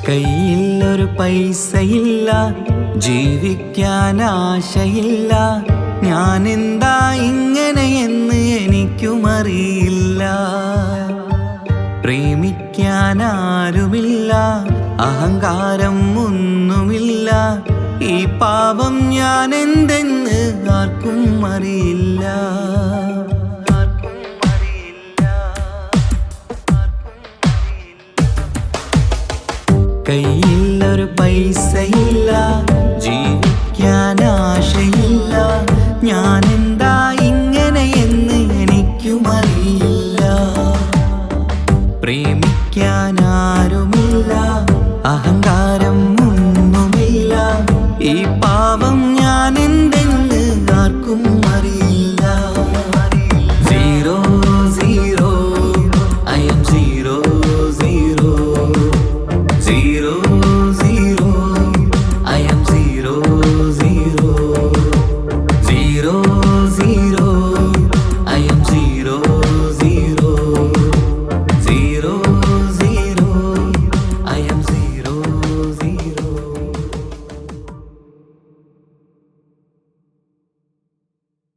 കയ്യിലൊരു പൈസയില്ല, ജീവിക്കാൻ ആശയില്ല. ഞാനെന്താ ഇങ്ങനെയെന്ന് എനിക്കുമറിയില്ല. പ്രേമിക്കാൻ ആരുമില്ല, അഹങ്കാരം ഒന്നുമില്ല. ഈ പാവം ഞാൻ എന്തെന്ന് ആർക്കും അറിയില്ല. കയ്യിലൊരു പൈസയില്ല, ജീവിക്കാൻ